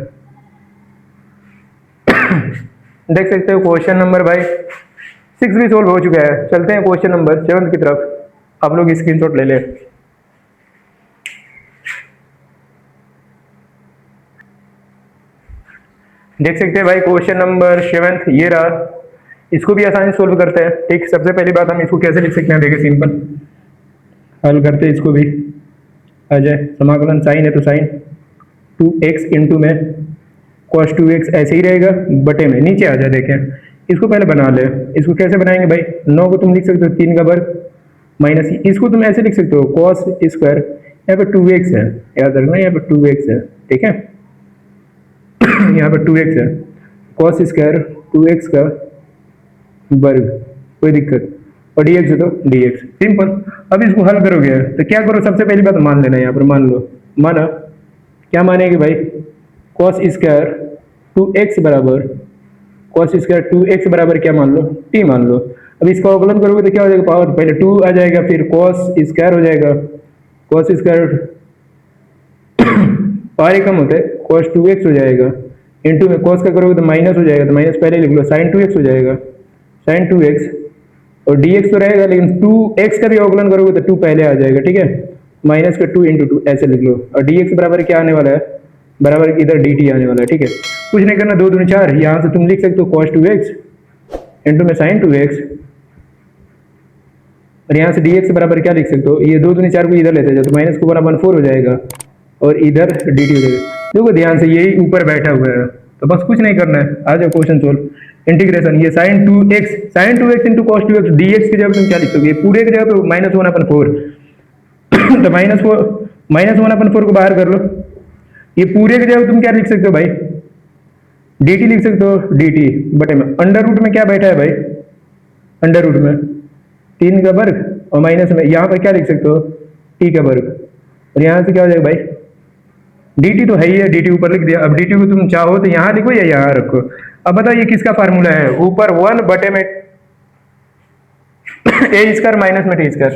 देख सकते हो क्वेश्चन नंबर भाई 6 भी सोल्व हो चुका है। चलते हैं क्वेश्चन नंबर 7 की तरफ, आप लोग स्क्रीनशॉट ले ले। देख सकते हैं भाई क्वेश्चन नंबर 7 ये रहा, इसको भी आसानी सोल्व करते हैं, ठीक। सबसे पहली बात हम इसको कैसे लिख सकते हैं, देखिए सिंपल हल करते हैं इसको भी। आ जाए समाकलन, साइन है तो साइन 2x इंटू में cos 2x ऐसे ही रहेगा बटे में, नीचे आ जाए देखें। इसको पहले बना ले, इसको कैसे बनाएंगे भाई, 9 को तुम लिख सकते हो 3 का वर्ग माइनस, इसको तुम ऐसे लिख सकते हो cos स्क्वायर, यहाँ पे 2x है, याद रखना यहाँ पे 2x है, ठीक है। यहाँ पे 2x है, cos स्क्वायर 2x का वर्ग, कोई दिक्कत, और dx है तो dx, सिंपल। अब इसको हल करोगे तो क्या करो, सबसे पहली बात मान लेना, यहाँ पर मान लो, माना क्या मानेंगे भाई, cos स्क्वायर 2x बराबर, cos स्क्वायर 2x बराबर क्या मान लो, t मान लो। अब इसका अवकलन करोगे तो क्या हो जाएगा, पावर पहले 2 आ जाएगा, फिर cos स्क्वायर हो जाएगा, cos स्क्वायर पावर कम होता है, cos 2x हो जाएगा, इंटू में cos का करोगे तो माइनस हो जाएगा, तो माइनस पहले लिख लो, sin 2x हो जाएगा, sin 2x, और dx तो रहेगा लेकिन 2x का भी अवकलन करोगे तो 2 पहले आ जाएगा, ठीक है। माइनस का 2 इंटू 2 ऐसे लिख लो, और dx बराबर क्या आने वाला है, बराबर इधर dt आने वाला है, ठीक है। कुछ नहीं करना, 2 दूनी 4, यहाँ से तुम लिख सकते हो cos 2x इंटू में sin 2x, और यहाँ से dx बराबर क्या लिख सकते हो, ये 2 दूनी 4 को इधर लेते जाओ तो माइनस को 1/4 हो जाएगा और इधर dt हो जाएगा। देखो ध्यान से यही ऊपर बैठा हुआ है, तो बस कुछ नहीं करना है, आ जाओ क्वेश्चन सोल्व। इंटीग्रेशन, ये sin 2x into cos 2x, dx की जगह तुम क्या लिख सकते हो, ये पूरे की जगह पे -1/4 तो -1/4 को बाहर कर लो, ये पूरे की जगह तुम क्या लिख सकते हो भाई, dt लिख सकते हो, dt बटे में अंडर रूट में क्या बैठा है भाई, अंडर रूट में 3 का वर्ग और माइनस में यहाँ पर क्या लिख सकते हो, t का वर्ग, और यहाँ से क्या हो जाएगा भाई, dt तो है ही है, dt ऊपर लिख दिया। अब dt को तुम चाहो तो यहाँ लिखो या यहाँ रखो। अब बताओ ये किसका फार्मूला है, ऊपर 1 बटे में a स्क्वायर माइनस में टी स्क्वायर,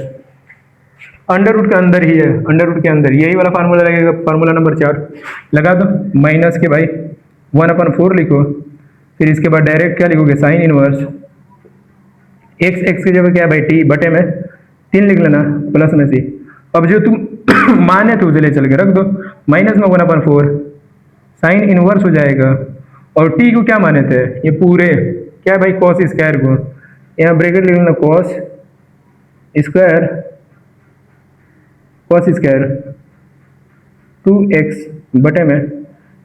अंडर रूट के अंदर ही है, अंडर रूट के अंदर यही वाला फार्मूला लगेगा, फार्मूला नंबर 4 लगा दो। माइनस के भाई 1/4 लिखो, फिर इसके बाद डायरेक्ट क्या लिखोगे, साइन इनवर्स x की जगह क्या है भाई t बटे में 3 लिख लेना प्लस में c। अब जो तुम माने तो उसे ले चल के रख दो, माइनस में 1/4 साइन इनवर्स हो जाएगा, और t को क्या माने थे, ये पूरे क्या है भाई cos स्क्वायर को, यहाँ ब्रैकेट लिख लेना cos स्क्वायर 2x बटे में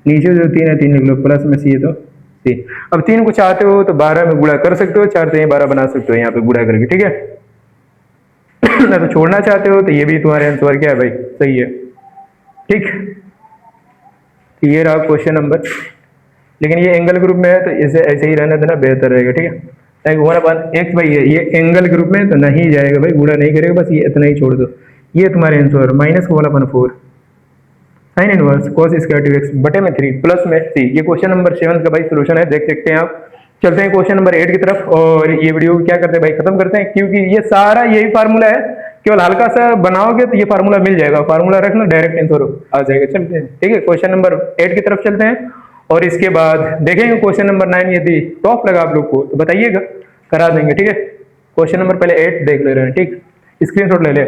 नीचे जो 3 है 3 लिख लो, प्लस में c है तो c। अब 3 को चाहते हो तो 12 में गुणा कर सकते हो, 4 से 12 बना सकते हो यहाँ पे गुणा करके, ठीक है। ना तो छोड़ना चाहते हो तो ये भी तुम्हारे आंसर क्या है भाई, सही है, ठीक। ये रहा क्वेश्चन नंबर लेकिन ये एंगल ग्रुप में है तो इसे ऐसे ही रहने देना बेहतर रहेगा, ठीक है। ताकि 1/x भाई ये एंगल ग्रुप में तो नहीं जाएगा भाई, गुणा नहीं करेगा, बस ये इतना ही छोड़ दो। ये तुम्हारे answer -1/4 sine inverse cos square 2x बटे में 3 प्लस में c। ये क्वेश्चन नंबर 7 का भाई सोल्यूशन है, देख सकते हैं आप। चलते हैं क्वेश्चन नंबर 8 की तरफ, और ये वीडियो क्या करते हैं भाई, खत्म करते हैं, क्योंकि ये सारा यही फार्मूला है, केवल हल्का सा बनाओगे तो ये फार्मूला मिल जाएगा, फार्मूला रखना डायरेक्ट आंसर आ जाएगा। चलते हैं, ठीक है, क्वेश्चन नंबर 8 की तरफ चलते हैं, और इसके बाद देखेंगे क्वेश्चन नंबर 9 यदि टॉप लगा आप लोग को तो बताइएगा, करा देंगे, ठीक है। क्वेश्चन नंबर पहले 8 देख ले रहे हैं, ठीक, स्क्रीनशॉट ले ले।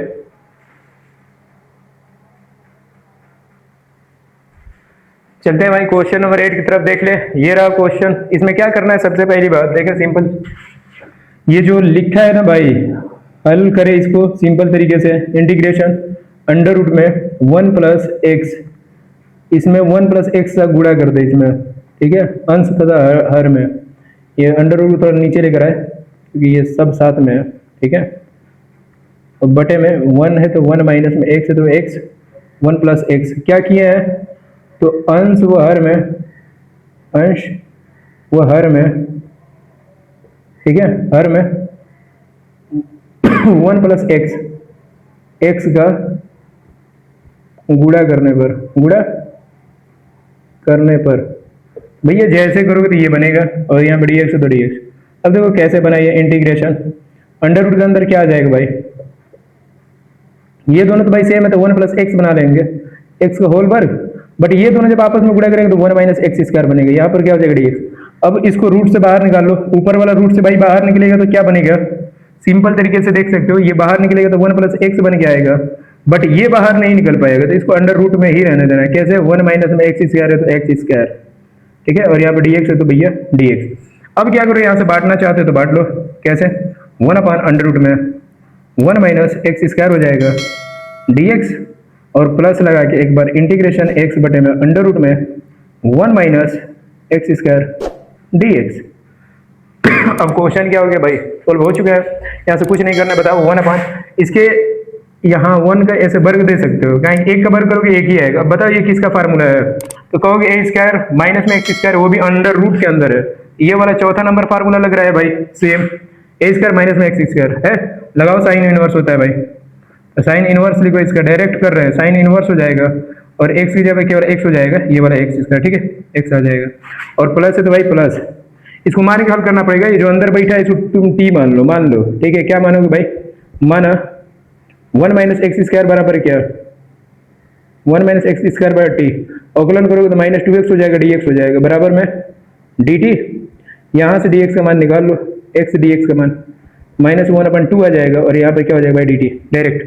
चलते हैं भाई क्वेश्चन नंबर 8 की तरफ, देख ले। ये रहा क्वेश्चन, इसमें क्या करना है, सबसे पहली बात देखें, सिंपल ये जो लिखा है ना भाई, हल करें इसको सिंपल तरीके से। इंटीग्रेशन अंडर रूट में 1 प्लस एक्स, इसमें 1 प्लस एक्स का गुणा कर दे इसमें, ठीक है, अंश तथा हर में। ये अंडर रूट थोड़ा नीचे लेकर आए क्योंकि ये सब साथ में है, ठीक है। और बटे में 1 है तो 1 माइनस में एक्स है तो एक्स, 1 प्लस एक्स क्या किए हैं, तो अंश व हर में, अंश व हर में, ठीक है, हर में 1 प्लस एक्स, एक्स का गुणा करने पर, गुणा करने पर भैया जैसे करोगे तो ये बनेगा, और यहाँ पर dx तो dx। अब देखो कैसे बनाइए, इंटीग्रेशन अंडर रूट के अंदर क्या आ जाएगा भाई, ये दोनों तो भाई सेम है तो 1 प्लस एक्स बना लेंगे, एक्स का होल वर्ग, बट ये दोनों जब आपस में गुणा करेंगे तो 1 माइनस एक्स स्क्वायर बनेगा, यहाँ पर क्या हो जाएगा dx। अब इसको रूट से बाहर निकाल लो, ऊपर वाला रूट से भाई बाहर निकलेगा तो क्या बनेगा, सिंपल तरीके से देख सकते हो, ये बाहर निकलेगा तो 1 प्लस एक्स बन के आएगा, बट ये बाहर नहीं निकल पाएगा तो इसको अंडर रूट में ही रहने देना है। कैसे, 1 माइनस में एक्स स्क्वायर है तो एक्स स्क्वायर, ठीक है, और यहाँ पर dx है तो भैया dx। अब क्या करो, यहाँ से बांटना चाहते हो तो बांट लो, कैसे, 1/अंडर रूट में 1 माइनस एक्स स्क्वायर हो जाएगा dx, और प्लस लगा के एक बार इंटीग्रेशन x बटे में अंडर रूट में 1 माइनस एक्स स्क्वायर dx। अब क्वेश्चन क्या हो गया भाई, सोल्व हो चुका है, यहाँ से कुछ नहीं करना, बताओ 1/, इसके यहाँ 1 का ऐसे वर्ग दे सकते हो, कहीं एक का वर्ग करोगे एक ही आएगा। अब बताओ ये किसका फार्मूला है, तो कहोगे ए स्क्वायर माइनस में एक्स स्क्वायर, वो भी अंडर रूट के अंदर है। ये वाला चौथा नंबर फार्मूला लग रहा है भाई सेम, ए स्क्वायर माइनस में एक्स स्क्वायर है, लगाओ साइन इनवर्स होता है भाई, तो साइन इनवर्स लिखो, इसका डायरेक्ट कर रहे हैं, साइन इनवर्स हो जाएगा, और एक्स की जगह केवल एक्स हो जाएगा, ये वाला एक्स स्क्वायर, ठीक है, एक्स आ जाएगा, और प्लस है तो भाई प्लस, इसको मान के हल करना पड़ेगा। ये जो अंदर बैठा है इसको तुम टी मान लो, ठीक है, क्या मानोगे भाई, माना 1 माइनस एक्स स्क्वायर बराबर क्या, 1 minus x square by T, अवकलन करोगे तो -2x हो जाएगा, dx हो जाएगा, बराबर में dt, यहाँ से dx का मान निकाल लो, x dx का मान -1/2 आ जाएगा, और यहाँ पे क्या हो जाएगा भाई dt, डायरेक्ट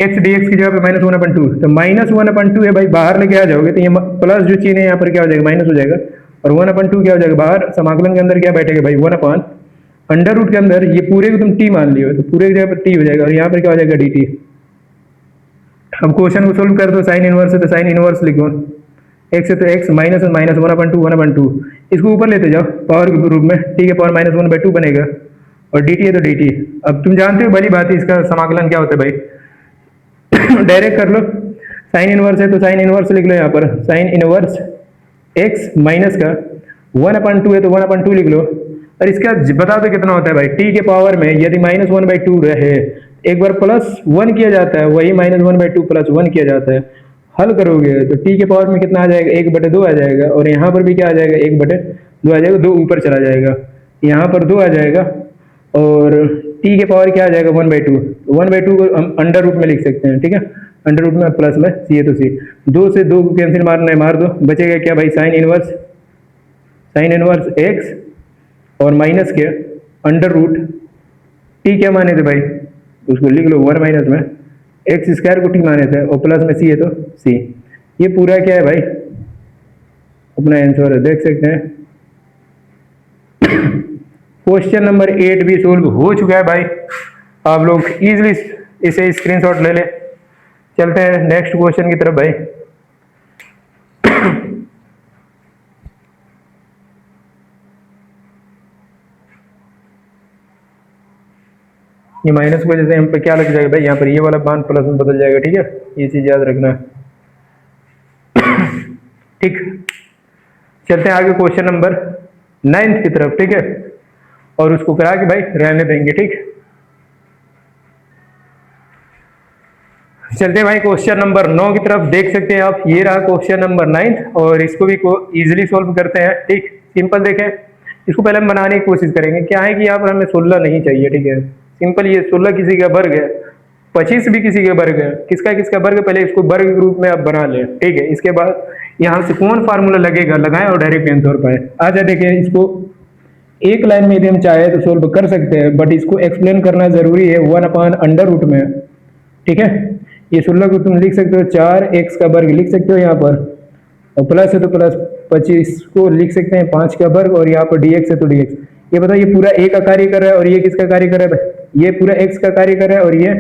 x dx की जगह पे -1/2, तो -1/2 है भाई, बाहर लेके आ जाओगे तो ये प्लस जो चीज है यहाँ पर क्या हो जाएगा, माइनस हो जाएगा, और 1/2 क्या हो जाएगा बाहर, समाकलन के अंदर क्या बैठेगा भाई, 1/अंडर रूट के अंदर ये पूरे को तुम t मान लियो तो पूरे की जगह पर t हो जाएगा, और यहाँ पर क्या हो जाएगा dt। अब क्वेश्चन को सोल्व कर दो, साइन इनवर्स है तो साइन इनवर्स लिखो, x है तो x माइनस 1/2, इसको ऊपर लेते जाओ पावर के रूप में, ठीक है, पावर -1/2 बनेगा, और dt है तो dt। अब तुम जानते हो भली बात है इसका समाकलन क्या होता है भाई, डायरेक्ट कर लो, साइन इनवर्स है तो साइन इनवर्स लिख लो, यहाँ पर साइन इनवर्स x माइनस का 1/2 है तो 1/2 लिख लो, और इसका बता दो कितना होता है भाई, t के पावर में यदि -1/2 रहे, एक बार +1 किया जाता है, वही -1/2 +1 किया जाता है, हल करोगे तो t के पावर में कितना आ जाएगा, 1/2 आ जाएगा, और यहाँ पर भी क्या आ जाएगा, 1/2 आ जाएगा, 2 ऊपर चला जाएगा, यहाँ पर 2 आ जाएगा, और t के पावर क्या आ जाएगा, 1/2, 1/2 को हम अंडर रूट में लिख सकते हैं, ठीक है, अंडर रूट में प्लस में सी है तो सी, 2 से 2 को कैंसिल मारना है, मार दो, बचेगा क्या भाई, साइन इनवर्स x, और माइनस के अंडर रूट t क्या माने थे भाई, उसको लिख लो 1 माइनस में एक्स स्क्वायर को t माने थे, और प्लस में c है तो c। ये पूरा क्या है भाई, अपना आंसर है, देख सकते हैं। क्वेश्चन नंबर 8 भी सोल्व हो चुका है भाई, आप लोग इजीली इसे स्क्रीनशॉट ले ले। चलते हैं नेक्स्ट क्वेश्चन की तरफ भाई। ये माइनस की वजह से हम पे क्या लग जाएगा भाई, यहाँ पर ये वाला मान प्लस में बदल जाएगा, ठीक है, ये चीज याद रखना। ठीक, चलते हैं आगे क्वेश्चन नंबर 9 की तरफ, ठीक है, और उसको करा के भाई रहने देंगे, ठीक। चलते हैं भाई क्वेश्चन नंबर 9 की तरफ। देख सकते हैं आप, ये रहा क्वेश्चन नंबर 9 और इसको भी इजीली सॉल्व करते हैं, ठीक। सिंपल देखें, इसको पहले हम बनाने की कोशिश करेंगे। क्या है कि यहाँ पर हमें 16 नहीं चाहिए, ठीक है। सिंपल, ये 16 किसी का वर्ग है, 25 भी किसी के वर्ग है, किसका किसका वर्ग, पहले इसको वर्ग के रूप में आप बना लें, ठीक है। इसके बाद यहाँ से कौन फार्मूला लगेगा लगाएं और डायरेक्ट आंसर पाए। आजा देखें, इसको एक लाइन में यदि हम चाहे तो सोल्व कर सकते हैं, बट इसको एक्सप्लेन करना जरूरी है 1/√, में, ठीक है। ये 16 को तुम लिख सकते हो 4x का वर्ग लिख सकते हो यहाँ पर, और प्लस है तो प्लस 25 को लिख सकते हैं 5 का वर्ग, और यहाँ पर dx है तो dx। ये बताओ, ये पूरा a का कार्य कर रहा है और ये किसका कार्य कर रहा है, ये पूरा x का कार्य कर रहा है और ये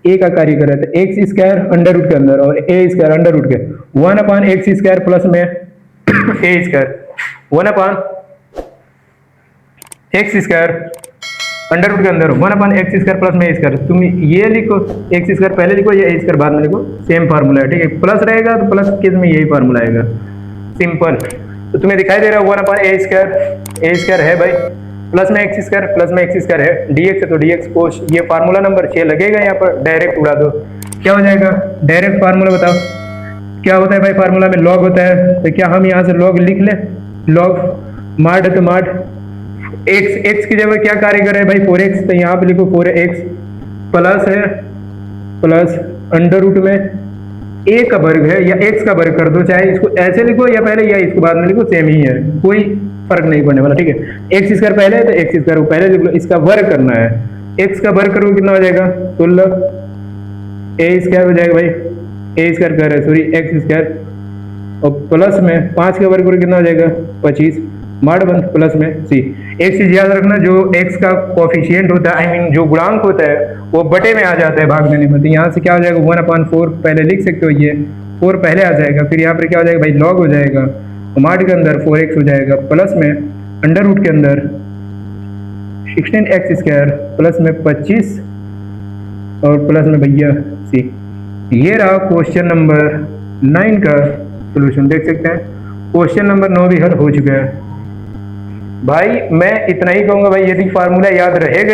a का कार्य कर रहा है। तो x स्क्वायर अंडर रूट के अंदर और a स्क्वायर अंडर रूट के 1/x स्क्वायर प्लस में a square 1/x square under root के अंदर 1/x स्क्वायर प्लस में a स्क्वायर। तुम ये लिखो, x स्क्वायर पहले लिखो, या a स्क्वायर बाद में लिखो, सेम फार्मूला है, ठीक है। प्लस रहेगा तो प्लस केस में यही फार्मूला आएगा, सिंपल। तो तुम्हें दिखाई दे रहा है 1/a स्क्वायर है भाई, प्लस में x स्क्वायर, प्लस में x स्क्वायर है, dx है तो dx कोश, ये फार्मूला नंबर 6 लगेगा यहाँ पर, डायरेक्ट उड़ा दो। क्या हो जाएगा, डायरेक्ट फार्मूला बताओ क्या होता है भाई, फार्मूला में लॉग होता है, तो क्या हम यहाँ से लॉग लिख लें, लॉग माड है तो माड, x की जगह क्या कार्य कर रहे हैं भाई 4x, तो यहाँ पे लिखो 4x प्लस है प्लस अंडर रूट में a का वर्ग है, या x का वर्ग कर दो, चाहे इसको ऐसे लिखो या पहले या इसको बाद में लिखो, सेम ही है, कोई फर्क नहीं पड़ने वाला, ठीक है। x स्क्वायर पहले है तो x स्क्वायर को पहले लिख लो, इसका वर्ग करना है, x का वर्ग करोगे कितना हो जाएगा 16, a स्क्वायर हो जाएगा भाई, a स्क्वायर कर रहे सॉरी x स्क्वायर, और प्लस में 5 का वर्ग करोगे कितना हो जाएगा 25, माड बंद प्लस में c। एक चीज याद रखना, जो x का कोफिशिएंट होता है, आई मीन जो गुणांक होता है, वो बटे में आ जाता है भाग देने में, तो यहाँ से क्या हो जाएगा 1/4 पहले लिख सकते हो, ये 4 पहले आ जाएगा, फिर यहाँ पर क्या हो जाएगा भाई लॉग हो जाएगा, माड के अंदर 4x हो जाएगा, प्लस में अंडर रूट के अंदर 16x स्क्वायर प्लस में 25 और प्लस में भैया c। ये रहा क्वेश्चन नंबर 9 का सोल्यूशन। देख सकते हैं क्वेश्चन नंबर 9 भी हल हो चुका है भाई। मैं इतना ही कहूंगा भाई, यदि फार्मूला याद रहेगा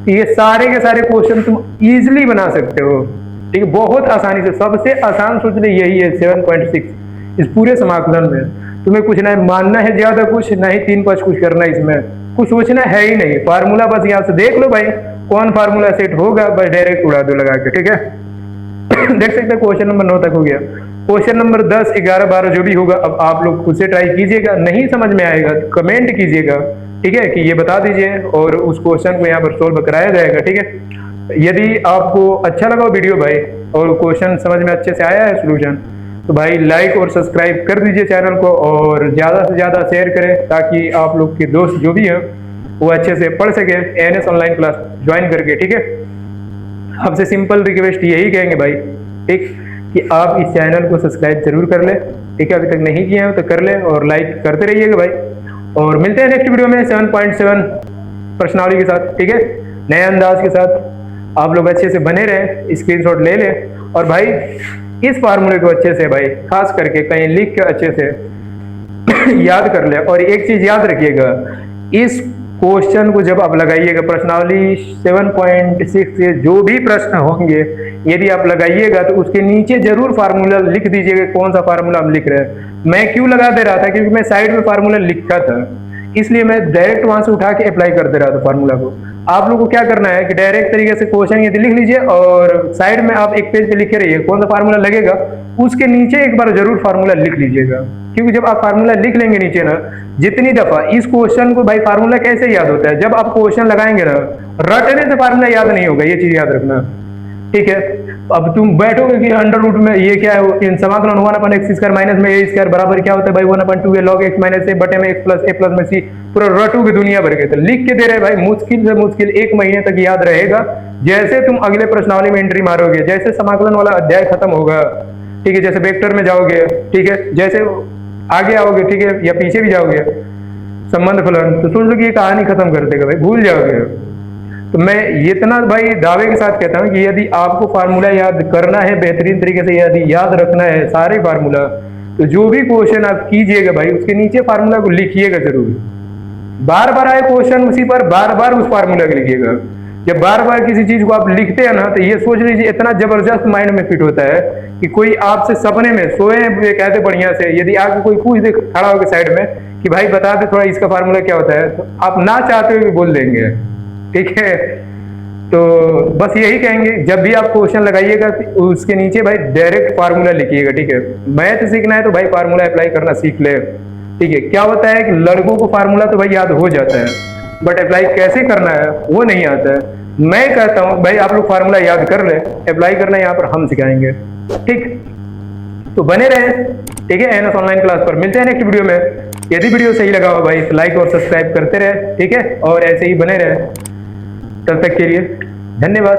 ये सारे के सारे क्वेश्चन तुम इजीली बना सकते हो, ठीक है, बहुत आसानी से। सबसे आसान सोच ले यही है 7.6 इस पूरे समाकलन में। तुम्हें कुछ ना मानना है ज्यादा, कुछ ना ही 3-5 कुछ करना है, इसमें कुछ सोचना है ही नहीं। फार्मूला बस यहाँ से देख लो भाई, कौन फार्मूला सेट होगा, बस डायरेक्ट उड़ा दो लगा के, ठीक है। देख सकते हैं क्वेश्चन नंबर 9 तक हो गया। क्वेश्चन नंबर 10, 11, 12 जो भी होगा, अब आप लोग खुद से ट्राई कीजिएगा। नहीं समझ में आएगा तो कमेंट कीजिएगा, ठीक है, कि ये बता दीजिए और उस क्वेश्चन को यहाँ पर सोल्व कराया जाएगा, ठीक है। यदि आपको अच्छा लगा वीडियो भाई और क्वेश्चन समझ में अच्छे से आया है सोल्यूशन, तो भाई लाइक और सब्सक्राइब कर दीजिए चैनल को, और ज़्यादा से ज़्यादा शेयर करें, ताकि आप लोग के दोस्त जो भी हैं वो अच्छे से पढ़ सके ANS ऑनलाइन क्लास ज्वाइन करके, ठीक है। आपसे सिंपल रिक्वेस्ट यही कहेंगे भाई, ठीक, कि आप इस चैनल को सब्सक्राइब जरूर कर ले, ठीक है। अभी तक नहीं किए हो तो कर ले और लाइक करते रहिएगा भाई। और मिलते हैं नेक्स्ट वीडियो में 7.7 प्रश्नावली के साथ, ठीक है, नए अंदाज के साथ। आप लोग अच्छे से बने रहें, स्क्रीनशॉट ले लें, और भाई इस फार्मूले को अच्छे से भाई खास करके कहीं लिख के अच्छे से याद कर ले। और एक चीज याद रखिएगा, इस क्वेश्चन को जब आप लगाइएगा प्रश्नावली 7.6 से जो भी प्रश्न होंगे, यदि आप लगाइएगा तो उसके नीचे जरूर फार्मूला लिख दीजिएगा, कौन सा फार्मूला हम लिख रहे हैं। मैं क्यों लगा दे रहा था, क्योंकि मैं साइड में फार्मूला लिखा था, इसलिए मैं डायरेक्ट वहां से उठा के अप्लाई कर दे रहा था फार्मूला को। आप लोगों को क्या करना है कि डायरेक्ट तरीके से क्वेश्चन यदि लिख लीजिए और साइड में आप एक पेज पे लिखे रहिए कौन सा फार्मूला लगेगा, उसके नीचे एक बार जरूर फार्मूला लिख लीजिएगा। क्योंकि जब आप फार्मूला लिख लेंगे नीचे ना, जितनी दफा इस क्वेश्चन को भाई फार्मूला कैसे याद होता है, जब आप क्वेश्चन लगाएंगे ना, रटने से फार्मूला याद नहीं होगा, ये चीज याद रखना, ठीक है। अब तुम बैठोगे कि अंडर रूट में ये क्या है, इन समाकलन 1/x स्क्वायर माइनस में a स्क्वायर बराबर क्या होता है भाई 1/2 log x माइनस a बटे में x प्लस a प्लस में c, पूरा रटोगे दुनिया भर के। तो लिख के दे रहे भाई, मुश्किल से मुश्किल 1 महीने तक याद रहेगा। जैसे तुम अगले प्रश्नावली में एंट्री मारोगे, जैसे समाकलन वाला अध्याय खत्म होगा, ठीक है, जैसे वेक्टर में जाओगे, ठीक है, जैसे आगे आओगे, ठीक है, या पीछे भी जाओगे संबंध फलन, तो सुन लो कि ये कहानी खत्म कर देगा भाई, भूल जाओगे। तो मैं इतना भाई दावे के साथ कहता हूँ कि यदि आपको फार्मूला याद करना है बेहतरीन तरीके से, यदि याद रखना है सारे फार्मूला, तो जो भी क्वेश्चन आप कीजिएगा भाई उसके नीचे फार्मूला को लिखिएगा जरूर। बार बार आए क्वेश्चन उसी पर बार बार उस फार्मूला को लिखिएगा। जब बार बार किसी चीज को आप लिखते हैं ना तो ये सोच लीजिए इतना जबरदस्त माइंड में फिट होता है कि कोई आपसे सपने में सोए कहते बढ़िया से, यदि आपको कोई पूछ दे खड़ा होकर साइड में कि भाई बता दे थोड़ा इसका फार्मूला क्या होता है, तो आप ना चाहते हुए भी बोल देंगे। ठीक है, तो बस यही कहेंगे, जब भी आप क्वेश्चन लगाइएगा तो उसके नीचे भाई डायरेक्ट फार्मूला लिखिएगा। ठीक है, मैथ सीखना है तो भाई फार्मूला अप्लाई करना सीख ले। ठीक है, क्या होता है कि लड़कों को फार्मूला तो भाई याद हो जाता है, बट अप्लाई कैसे करना है वो नहीं आता है। मैं कहता हूं भाई आप लोग फार्मूला याद कर ले, अप्लाई करना यहाँ पर हम सिखाएंगे। ठीक, तो बने रहे। ठीक है, एनएस ऑनलाइन क्लास पर मिलते हैं नेक्स्ट वीडियो में। यदि वीडियो सही लगा हो भाई तो लाइक और सब्सक्राइब करते रहे। ठीक है, और ऐसे ही बने रहे। तब तक के लिए धन्यवाद।